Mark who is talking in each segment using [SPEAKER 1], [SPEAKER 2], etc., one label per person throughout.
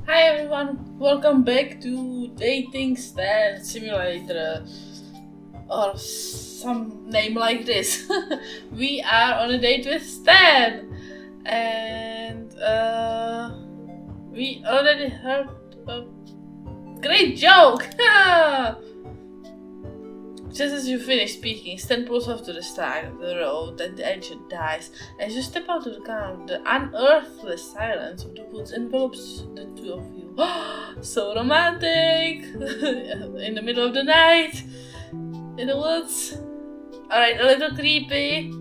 [SPEAKER 1] Hi everyone, welcome back to Dating Stan Simulator or some name like this. We are on a date with Stan and we already heard a great joke. Just as you finish speaking, Stan pulls off to the side of the road and the engine dies. As you step out of the car, the unearthly silence of the woods envelops the two of you. So romantic! In the middle of the night, in the woods. Alright, a little creepy.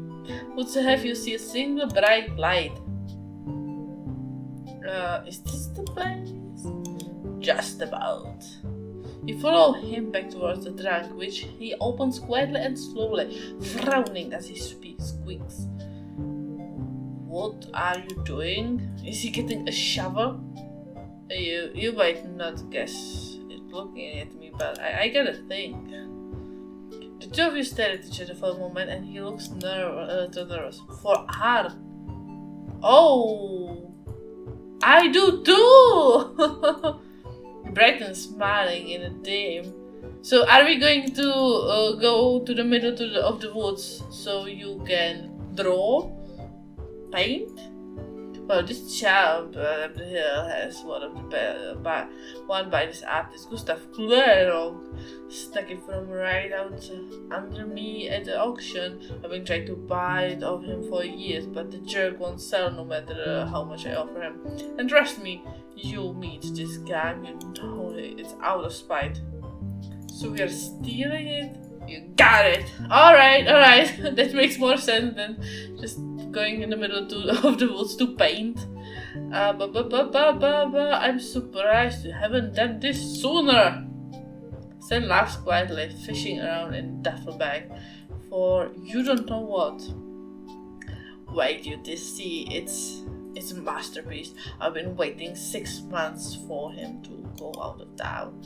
[SPEAKER 1] Would have you see a single bright light. Is this the place? Just about. You follow him back towards the trunk, which he opens quietly and slowly, frowning as he squeaks. What are you doing? Is he getting a shovel? You might not guess it looking at me, but I gotta think. The two of you stare at each other for a moment, and he looks a little nervous. For art. Oh, I do too! Brighton smiling in a dim. So are we going to go to the middle of the woods so you can draw, paint? Well, this child up the hill has one of the one by this artist Gustav Kluwer, stuck it from right out under me at the auction. I've been trying to buy it off him for years, but the jerk won't sell no matter how much I offer him. And trust me, you'll meet this guy, you know it's out of spite. So we are stealing it? You got it! Alright. That makes more sense than just going in the middle of the woods to paint. I'm surprised you haven't done this sooner. Stan laughs quietly, fishing around in the duffel bag for you don't know what. Wait till you see it's a masterpiece. I've been waiting 6 months for him to go out of town.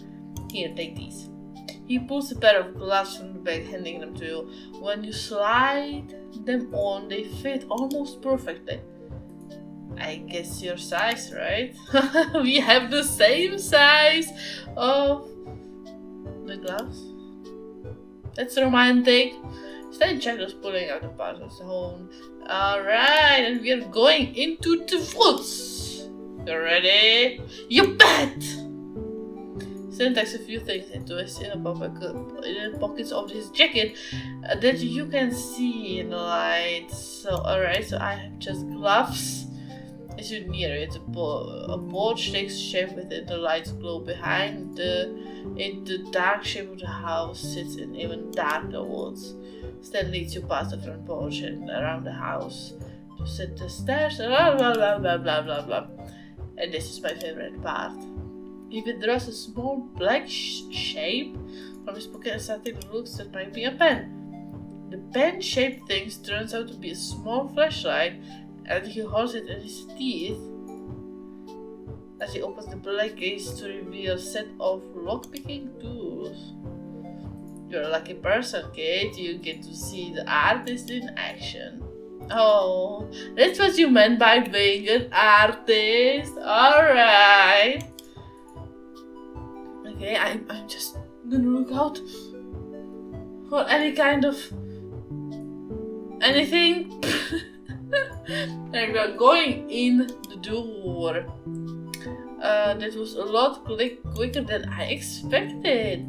[SPEAKER 1] Here, take these. He pulls a pair of gloves from the bag, handing them to you. When you slide them on, they fit almost perfectly. I guess your size, right? We have the same size of the gloves. That's romantic. Stan Jackals pulling out the part of the home. Alright, and we are going into the woods. You ready? You bet! Stan takes a few things into his inner pockets of his jacket that you can see in the light. So, alright, so I have just gloves. As you near it, a porch takes shape within the light's glow behind the dark shape of the house sits in even darker woods. Stan leads you past the front porch and around the house to sit the stairs, blah blah blah blah blah blah blah. And this is my favorite part. He withdraws a small black shape from his pocket and suddenly looks that might be a pen. The pen-shaped thing turns out to be a small flashlight, and he holds it in his teeth as he opens the black case to reveal a set of lockpicking tools. You're a lucky person, Kate. You get to see the artist in action. Oh, that's what you meant by being an artist. Alright. Okay, I'm just gonna look out for any kind of anything. And we are going in the door. That was a lot quicker than I expected.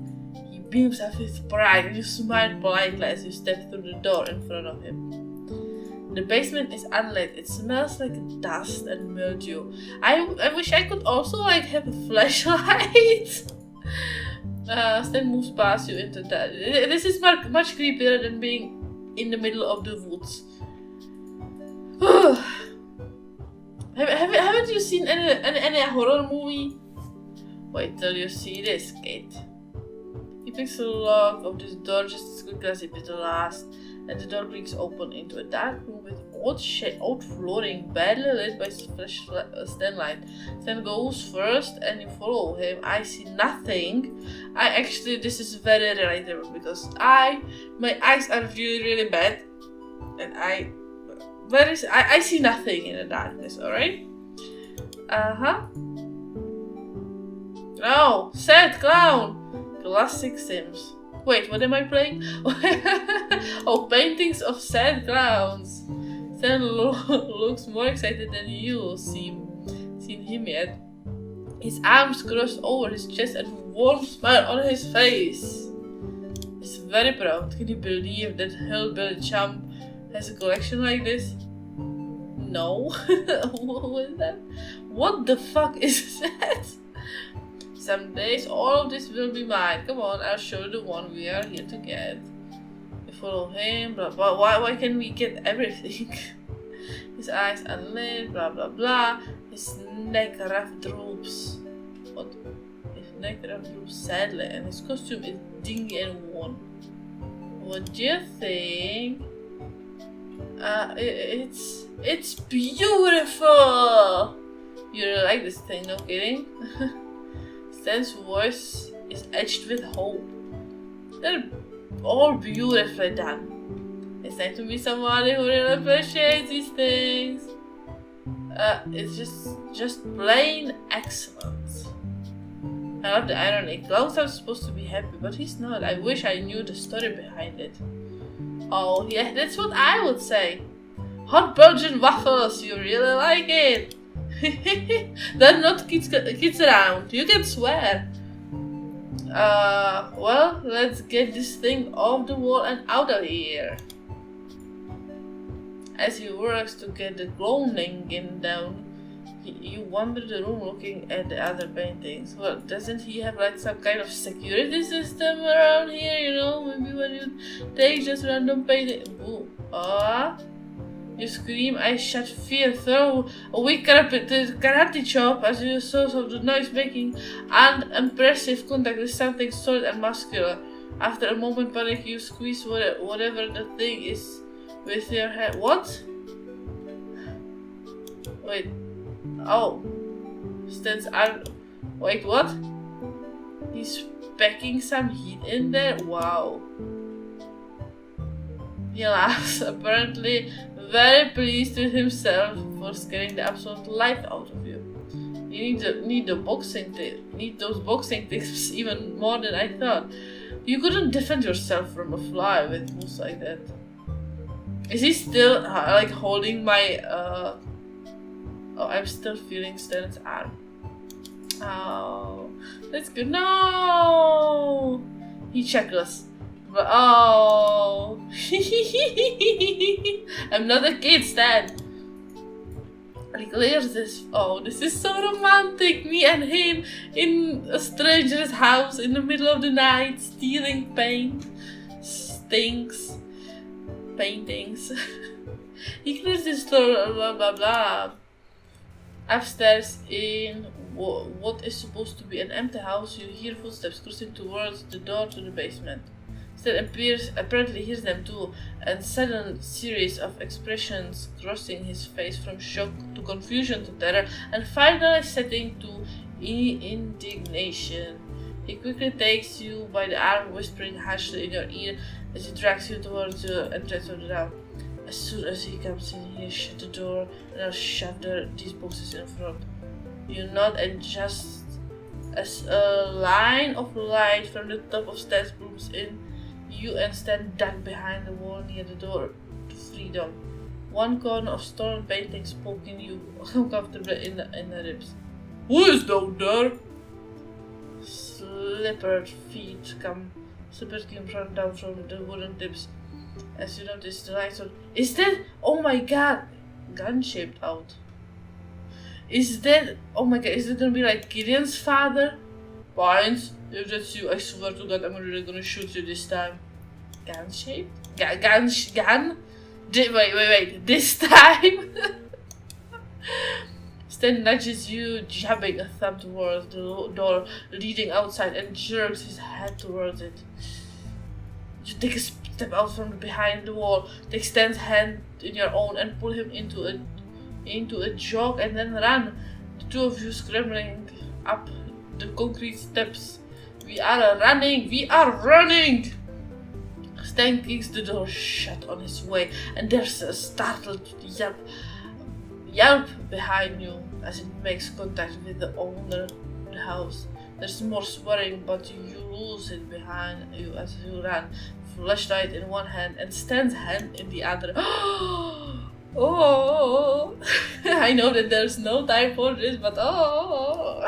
[SPEAKER 1] He beams at with pride and you smile politely as you step through the door in front of him. The basement is unlit. It smells like dust and mildew. I wish I could also have a flashlight. Stan moves past you into that. This is much creepier than being in the middle of the woods. Haven't you seen any horror movie? Wait till you see this, Kate. He picks the lock of this door just as quickly as he picks the last, and the door creaks open into a dark room with old flooring, badly lit by Stan light. Stan goes first, and you follow him. I see nothing. This is very relatable because my eyes are really bad, and I see nothing in the darkness. All right. Oh, sad clown! Classic Sims. Wait, what am I playing? Oh, paintings of sad clowns. Stan looks more excited than you seen him yet. His arms crossed over his chest and a warm smile on his face. He's very proud. Can you believe that hillbilly chump has a collection like this? No. What is that? What the fuck is that? Some days all of this will be mine. Come on, I'll show you the one we are here to get. We follow him, blah blah. Why can we get everything? His eyes unlit, blah blah blah. His neck rough droops. What? His neck rough droops sadly, and his costume is dingy and worn. What do you think? It's beautiful. You really like this thing, no kidding? Stan's voice is edged with hope. They're all beautifully done. It's nice to meet somebody who really appreciates these things. It's just plain excellent. I love the irony. Klaus is supposed to be happy, but he's not. I wish I knew the story behind it. Oh yeah, that's what I would say. Hot Belgian waffles, you really like it. There are not kids around. You can swear. Well, let's get this thing off the wall and out of here. As he works to get the cloning down, you wander the room looking at the other paintings. Well, doesn't he have like some kind of security system around here? You know, maybe when you take just random painting. Ooh, you scream, I shed fear, throw a weak karate chop as you source of the noise making unimpressive contact with something solid and muscular. After a moment panic, you squeeze whatever the thing is with your hand. What? Wait. Oh. Stan's arm. Wait, what? He's packing some heat in there? Wow. He laughs, apparently very pleased with himself for scaring the absolute life out of you. You need those boxing tips even more than I thought. You couldn't defend yourself from a fly with moves like that. Is he still like holding my Oh, I'm still feeling Stan's arm. Oh, that's good. No, he chuckles. But oh, I'm not a kid, Stan. He clears this. Oh, this is so romantic. Me and him in a stranger's house in the middle of the night, stealing paintings. He clears this door. Blah blah blah. Upstairs in what is supposed to be an empty house, you hear footsteps crossing towards the door to the basement. Stan apparently hears them too, and sudden series of expressions crossing his face from shock to confusion to terror, and finally setting to indignation. He quickly takes you by the arm, whispering harshly in your ear as he drags you towards the entrance of the house. As soon as he comes in here, shut the door and I'll shove these boxes in front. You nod, and just as a line of light from the top of Stan's blooms in, you and Stan duck behind the wall near the door to freedom. One corner of storm paintings poking you uncomfortably in the ribs. Who is down there? Slippered feet come down from the wooden tips. As you notice the lights on. Is that? Oh my god! Gun shaped out. Is that? Oh my god, is it gonna be like Gideon's father? Pines, if that's you, I swear to god, I'm really gonna shoot you this time. Gun shaped? Gun? Wait, this time? Stan nudges you, jabbing a thumb towards the door leading outside, and jerks his head towards it. You take a step out from behind the wall, take Stan's hand in your own and pull him into a jog and then run. The two of you scrambling up the concrete steps. We are running! Stan kicks the door shut on his way, and there's a startled yelp behind you as it makes contact with the owner of the house. There's more swearing, but you lose it behind you as you run. Flashlight in one hand and Stan's hand in the other. Oh, I know that there's no time for this, but oh.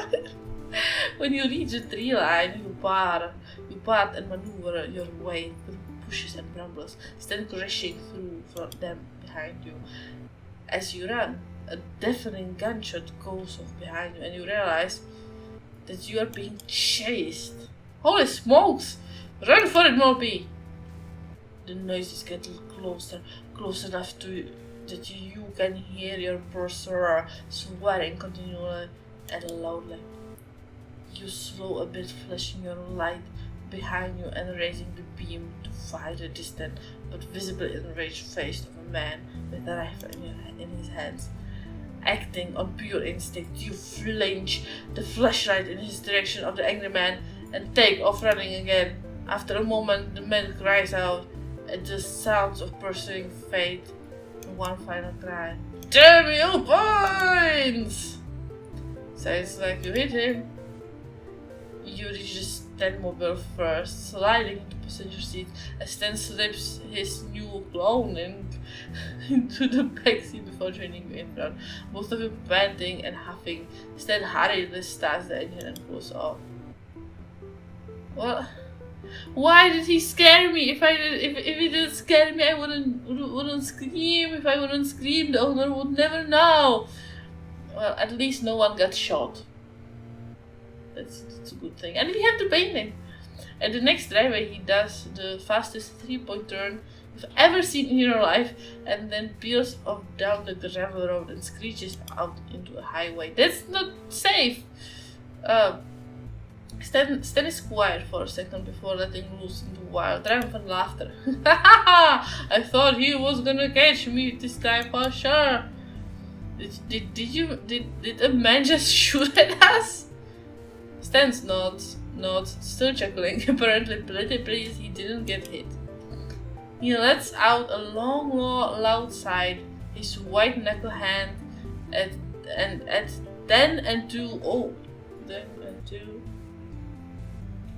[SPEAKER 1] When you reach the tree line, you part and maneuver your way through bushes and brambles, Stan crashing through them behind you. As you run, a deafening gunshot goes off behind you and you realize that you are being chased. Holy smokes! Run for it, Molpe! The noises get close enough to you that you can hear your pursuer swearing continually and loudly. You slow a bit, flashing your light behind you and raising the beam to find the distant but visibly enraged face of a man with a rifle in his hands. Acting on pure instinct, you flinch the flashlight in his direction of the angry man and take off running again. After a moment, the man cries out at the sounds of pursuing fate. One final cry. Damn you, points! Sounds like you hit him. You reach the Stan mobile first, sliding into passenger seat as Stan slips his new clothing into the backseat before joining you in front. Both of you panting and huffing. Stan hurriedly starts the engine and pulls off. Well, why did he scare me? If he didn't scare me, I wouldn't scream. If I wouldn't scream, the owner would never know. Well, at least no one got shot. That's a good thing. And we have the painting. At the next driveway, he does the fastest 3-point turn you've ever seen in your life, and then peels off down the gravel road and screeches out into a highway. That's not safe. Stan is quiet for a second before letting loose into wild triumphant laughter. I thought he was gonna catch me this time for sure. Did a man just shoot at us? Stan's nods, still chuckling, apparently pretty pleased he didn't get hit. He lets out a long, loud sigh, his white knuckle hand at 10 and 2. Oh, 10 and 2.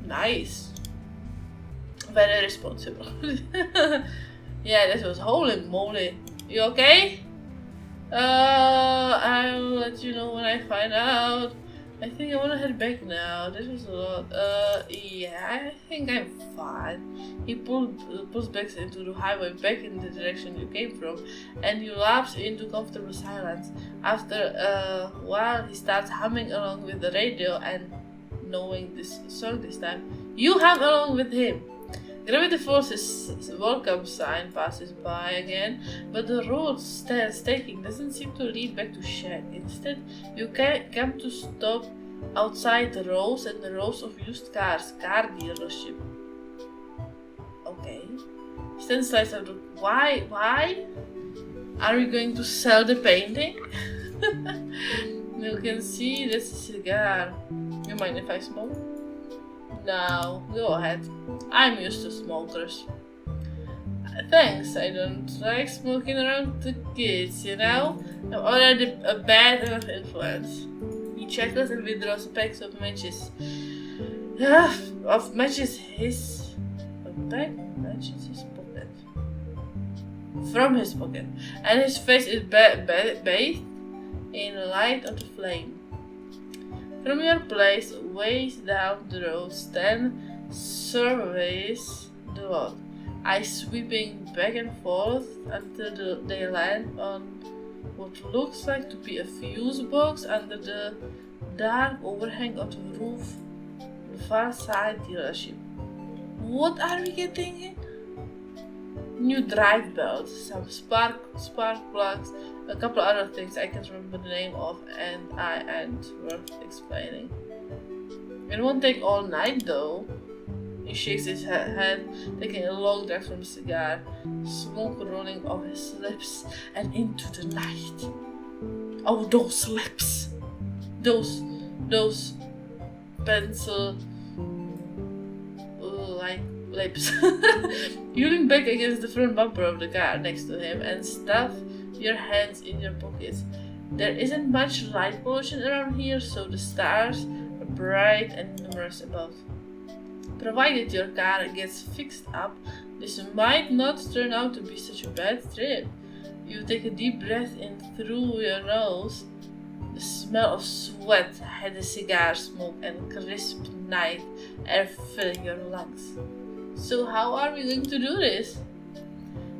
[SPEAKER 1] Nice. Very responsible. Yeah, this was holy moly. You okay? I'll let you know when I find out. I think I wanna head back now. This was a lot. Yeah, I think I'm fine. He pulls back into the highway back in the direction you came from, and you lapse into comfortable silence. After a while, he starts humming along with the radio, and knowing this song this time, you hum along with him. Gravity Force's welcome sign passes by again, but the road Stan's taking doesn't seem to lead back to Shed. Instead, you come to stop outside the rows and the rows of used cars, car dealership. Okay. Stan slides out. Why? Are we going to sell the painting? You can see this cigar. You mind if I smoke? No, go ahead. I'm used to smokers. Thanks, I don't like smoking around the kids, you know? I'm already a bad enough influence. He chuckles and withdraws packs of matches. From his pocket. And his face is bathed in light of the flame. From your place, ways down the road, Stan surveys the lot, eyes sweeping back and forth until they land on what looks like to be a fuse box under the dark overhang of the roof of the far side dealership. What are we getting in? New drive belts, some spark plugs, a couple other things I can't remember the name of and aren't worth explaining. It won't take all night though. He shakes his head, taking a long drag from the cigar, smoke rolling off his lips and into the night. Oh, those lips! Those pencil like lips. You lean back against the front bumper of the car next to him and stuff your hands in your pockets. There isn't much light pollution around here, so the stars are bright and numerous above. Provided your car gets fixed up, this might not turn out to be such a bad trip. You take a deep breath in through your nose. The smell of sweat, heavy cigar smoke, and crisp night air filling your lungs. So how are we going to do this?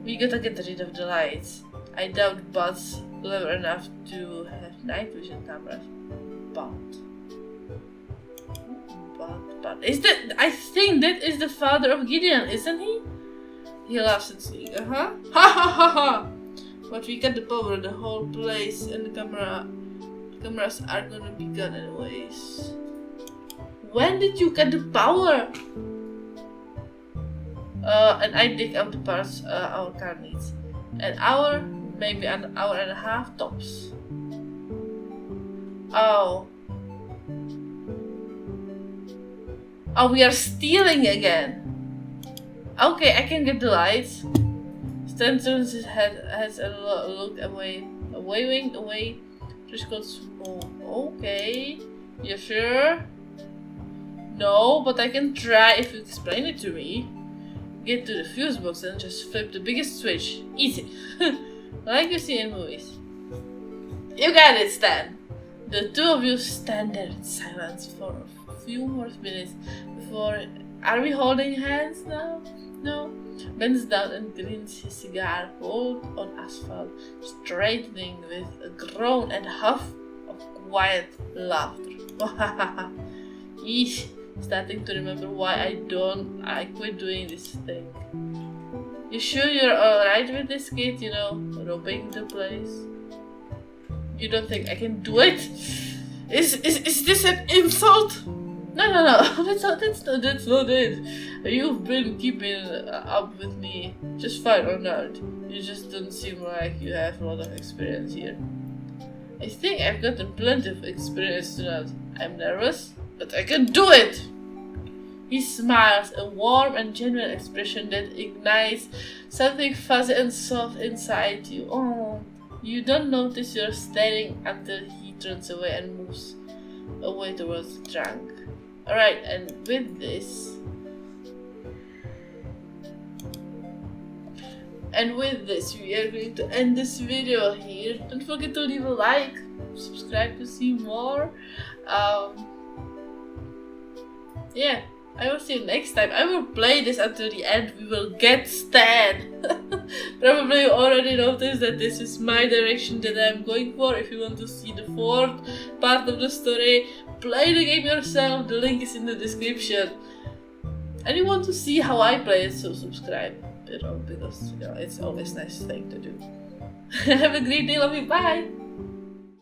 [SPEAKER 1] We gotta get rid of the lights. I doubt Bud's clever enough to have night vision cameras. But is that? I think that is the father of Gideon, isn't he? He laughs and says, Ha ha ha ha! But we got the power of the whole place, and the cameras are gonna be gone anyways. When did you get the power? And I dig out the parts our car needs. An hour, maybe an hour and a half tops. Oh, we are stealing again. Okay, I can get the lights. Stan turns his head, has a look away, waving away. Goes, oh, okay. You sure? No, but I can try if you explain it to me. Get to the fuse box and just flip the biggest switch. Easy. Like you see in movies. You got it, Stan. The two of you stand there in silence for a few more minutes before... Are we holding hands now? No. Bends down and grins his cigar, hold on asphalt, straightening with a groan and huff of quiet laughter. Eesh, starting to remember why I quit doing this thing. You sure you're alright with this kid, robbing the place? You don't think I can do it? Is this an insult? No, that's not it. You've been keeping up with me just fine or not. You just don't seem like you have a lot of experience here. I think I've gotten plenty of experience tonight. I'm nervous, but I can do it! He smiles, a warm and genuine expression that ignites something fuzzy and soft inside you. Oh, you don't notice you're staring until he turns away and moves away towards the trunk. Alright, and with this, we are going to end this video here. Don't forget to leave a like, subscribe to see more. Yeah, I will see you next time. I will play this until the end. We will get Stan. Probably you already noticed that this is my direction that I'm going for. If you want to see the fourth part of the story, play the game yourself. The link is in the description. And you want to see how I play it, so subscribe. Because it's always a nice thing to do. Have a great day, love you, bye!